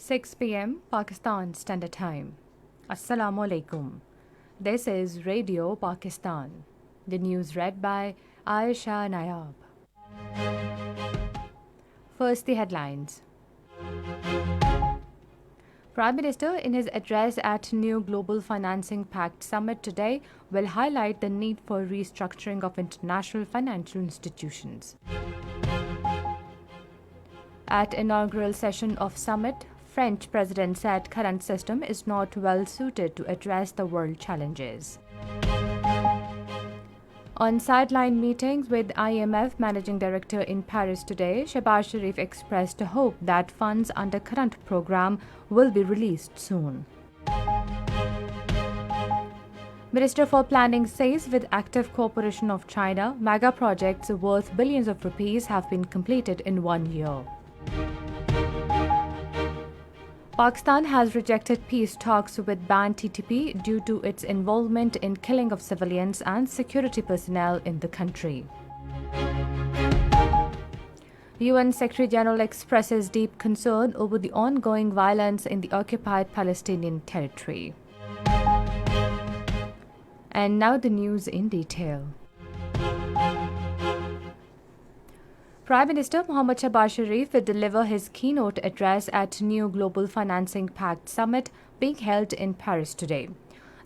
6 p.m. Pakistan Standard Time. Assalamu alaikum. This is Radio Pakistan. The news read by Aisha Nayab. First, the headlines. Prime Minister, in his address at New Global Financing Pact Summit today, will highlight the need for restructuring of international financial institutions. At inaugural session of summit, French President said current system is not well suited to address the world challenges. On sideline meetings with IMF Managing Director in Paris today, Shehbaz Sharif expressed hope that funds under current program will be released soon. Minister for Planning says with active cooperation of China, mega projects worth billions of rupees have been completed in 1 year. Pakistan has rejected peace talks with banned TTP due to its involvement in killing of civilians and security personnel in the country. UN Secretary General expresses deep concern over the ongoing violence in the occupied Palestinian territory. And now the news in detail. Prime Minister Mohammad Shehbaz Sharif will deliver his keynote address at New Global Financing Pact Summit being held in Paris today.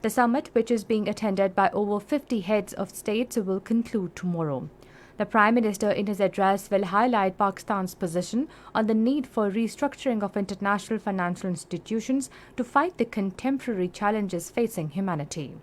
The summit, which is being attended by over 50 heads of states, will conclude tomorrow. The Prime Minister, in his address, will highlight Pakistan's position on the need for restructuring of international financial institutions to fight the contemporary challenges facing humanity.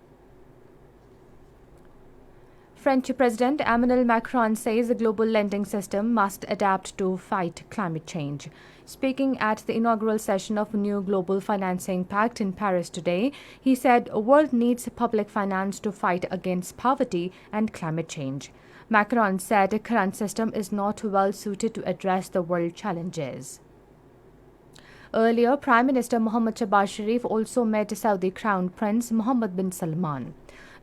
French President Emmanuel Macron says the global lending system must adapt to fight climate change. Speaking at the inaugural session of New Global Financing Pact in Paris today, he said the world needs public finance to fight against poverty and climate change. Macron said the current system is not well suited to address the world challenges. Earlier, Prime Minister Mohammad Shehbaz Sharif also met Saudi Crown Prince Mohammed bin Salman.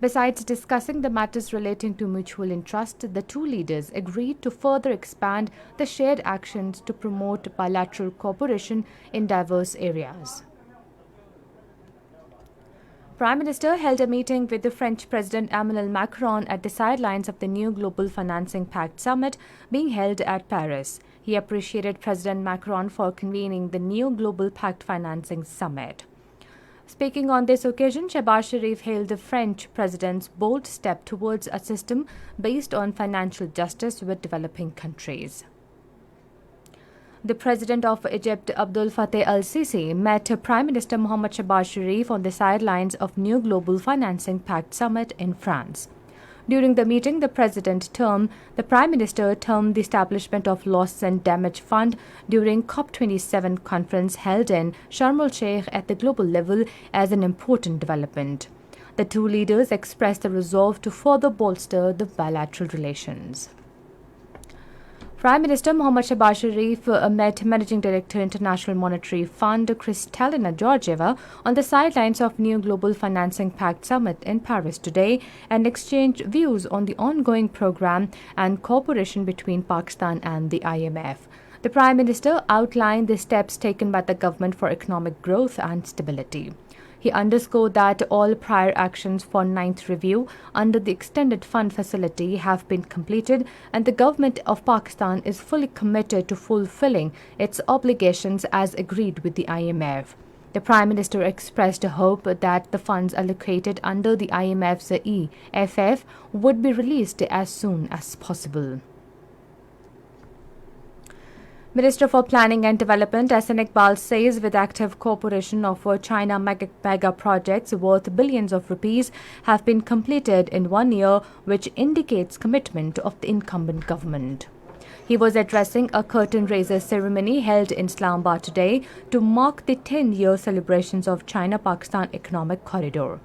Besides discussing the matters relating to mutual interest, the two leaders agreed to further expand the shared actions to promote bilateral cooperation in diverse areas. Prime Minister held a meeting with the French President Emmanuel Macron at the sidelines of the New Global Financing Pact Summit being held at Paris. He appreciated President Macron for convening the New Global Pact Financing Summit. Speaking on this occasion, Shehbaz Sharif hailed the French president's bold step towards a system based on financial justice with developing countries. The President of Egypt, Abdel Fattah al-Sisi, met Prime Minister Mohammad Shehbaz Sharif on the sidelines of New Global Financing Pact Summit in France. During the meeting, the Prime Minister termed the establishment of Loss and Damage Fund during COP27 conference held in Sharm el-Sheikh at the global level as an important development. The two leaders expressed the resolve to further bolster the bilateral relations. Prime Minister Mohammad Shehbaz Sharif met Managing Director International Monetary Fund Kristalina Georgieva on the sidelines of New Global Financing Pact Summit in Paris today and exchanged views on the ongoing program and cooperation between Pakistan and the IMF. The Prime Minister outlined the steps taken by the government for economic growth and stability. He underscored that all prior actions for 9th review under the Extended Fund Facility have been completed and the government of Pakistan is fully committed to fulfilling its obligations as agreed with the IMF. The Prime Minister expressed a hope that the funds allocated under the IMF's EFF would be released as soon as possible. Minister for Planning and Development Ahsan Iqbal says with active cooperation of China mega projects worth billions of rupees have been completed in 1 year, which indicates commitment of the incumbent government. He was addressing a curtain raiser ceremony held in Islamabad today to mark the 10-year celebrations of China-Pakistan Economic Corridor.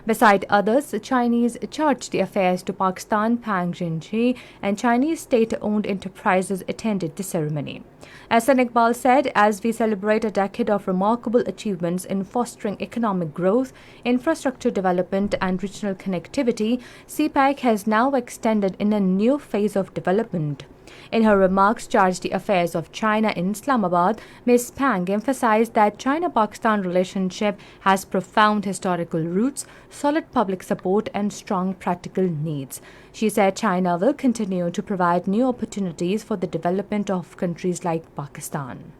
Beside others, Chinese Chargé d'Affaires to Pakistan Pang Jinji and Chinese state-owned enterprises attended the ceremony. Ahsan Iqbal said, as we celebrate a decade of remarkable achievements in fostering economic growth, infrastructure development and regional connectivity, CPEC has now extended in a new phase of development. In her remarks charged the affairs of China in Islamabad, Ms. Pang emphasized that China-Pakistan relationship has profound historical roots, solid public support and strong practical needs. She said China will continue to provide new opportunities for the development of countries like Pakistan.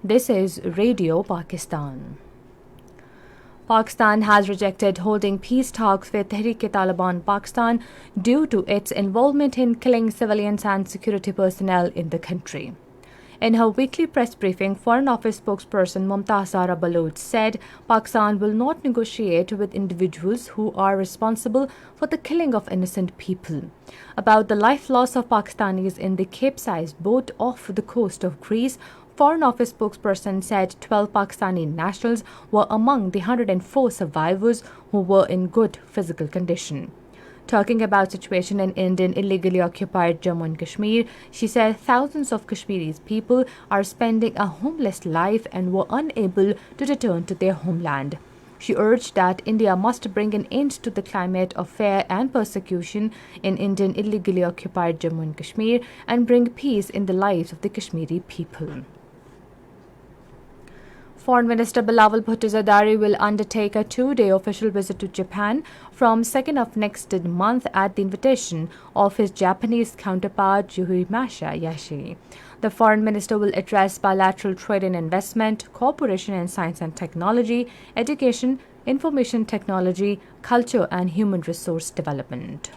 This is Radio Pakistan. Pakistan has rejected holding peace talks with Tehreek-e-Taliban Pakistan due to its involvement in killing civilians and security personnel in the country. In her weekly press briefing, Foreign Office spokesperson Mumtaz Zahra Baloch said Pakistan will not negotiate with individuals who are responsible for the killing of innocent people. About the life loss of Pakistanis in the capsized boat off the coast of Greece, Foreign Office spokesperson said 12 Pakistani nationals were among the 104 survivors who were in good physical condition. Talking about situation in Indian illegally occupied Jammu and Kashmir, she said thousands of Kashmiri people are spending a homeless life and were unable to return to their homeland. She urged that India must bring an end to the climate of fear and persecution in Indian illegally occupied Jammu and Kashmir and bring peace in the lives of the Kashmiri people. Foreign Minister Bilawal Bhutto Zardari will undertake a 2-day official visit to Japan from 2nd of next month at the invitation of his Japanese counterpart Yuhimasa Yashi. The Foreign Minister will address bilateral trade and investment, cooperation in science and technology, education, information technology, culture and human resource development.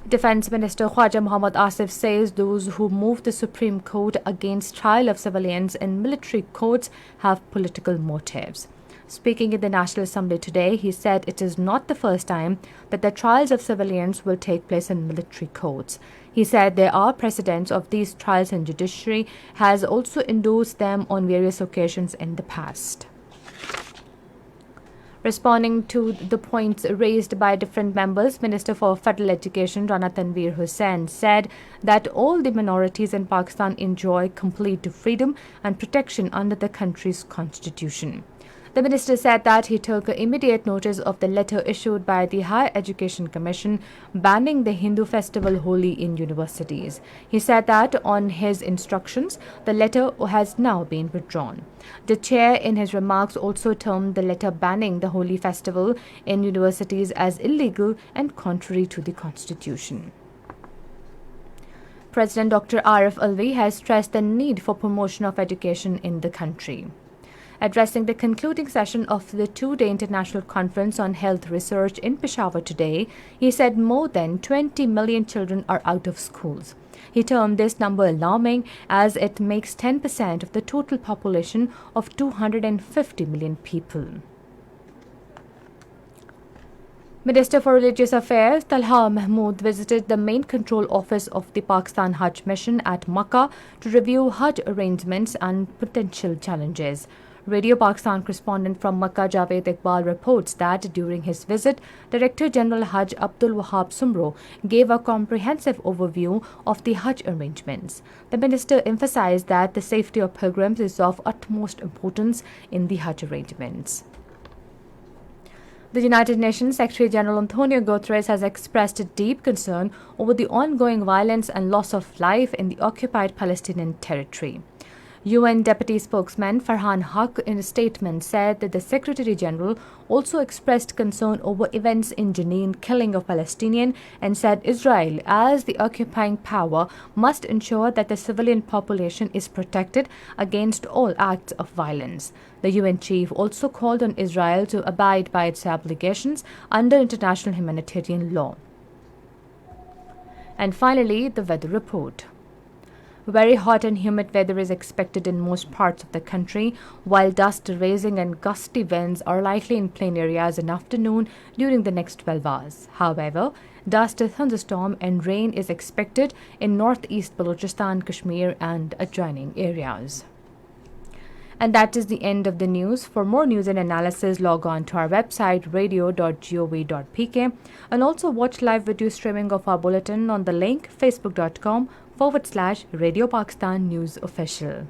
Defense Minister Khwaja Mohammad Asif says those who move the Supreme Court against trial of civilians in military courts have political motives. Speaking in the National Assembly today, he said it is not the first time that the trials of civilians will take place in military courts. He said there are precedents of these trials and judiciary has also endorsed them on various occasions in the past. Responding to the points raised by different members, Minister for Federal Education Rana Tanveer Hussain said that all the minorities in Pakistan enjoy complete freedom and protection under the country's constitution. The minister said that he took immediate notice of the letter issued by the Higher Education Commission banning the Hindu festival Holi in universities. He said that on his instructions, the letter has now been withdrawn. The chair in his remarks also termed the letter banning the Holi festival in universities as illegal and contrary to the constitution. President Dr. Arif Alvi has stressed the need for promotion of education in the country. Addressing the concluding session of the 2-day international conference on health research in Peshawar today, he said more than 20 million children are out of schools. He termed this number alarming as it makes 10% of the total population of 250 million people. Minister for Religious Affairs Talha Mahmood visited the main control office of the Pakistan Hajj mission at Makkah to review Hajj arrangements and potential challenges. Radio Pakistan correspondent from Makkah Javed Iqbal reports that during his visit, Director General Hajj Abdul Wahab Sumro gave a comprehensive overview of the Hajj arrangements. The minister emphasized that the safety of pilgrims is of utmost importance in the Hajj arrangements. The United Nations Secretary General Antonio Guterres has expressed deep concern over the ongoing violence and loss of life in the occupied Palestinian territory. UN Deputy Spokesman Farhan Haq in a statement said that the Secretary General also expressed concern over events in Jenin killing of Palestinians and said Israel, as the occupying power, must ensure that the civilian population is protected against all acts of violence. The UN chief also called on Israel to abide by its obligations under international humanitarian law. And finally, the weather report. Very hot and humid weather is expected in most parts of the country, while dust raising and gusty winds are likely in plain areas in afternoon during the next 12 hours. However, dust, thunderstorm and rain is expected in northeast Balochistan, Kashmir and adjoining areas. And that is the end of the news. For more news and analysis, log on to our website radio.gov.pk and also watch live video streaming of our bulletin on the link facebook.com/Radio Pakistan News Official.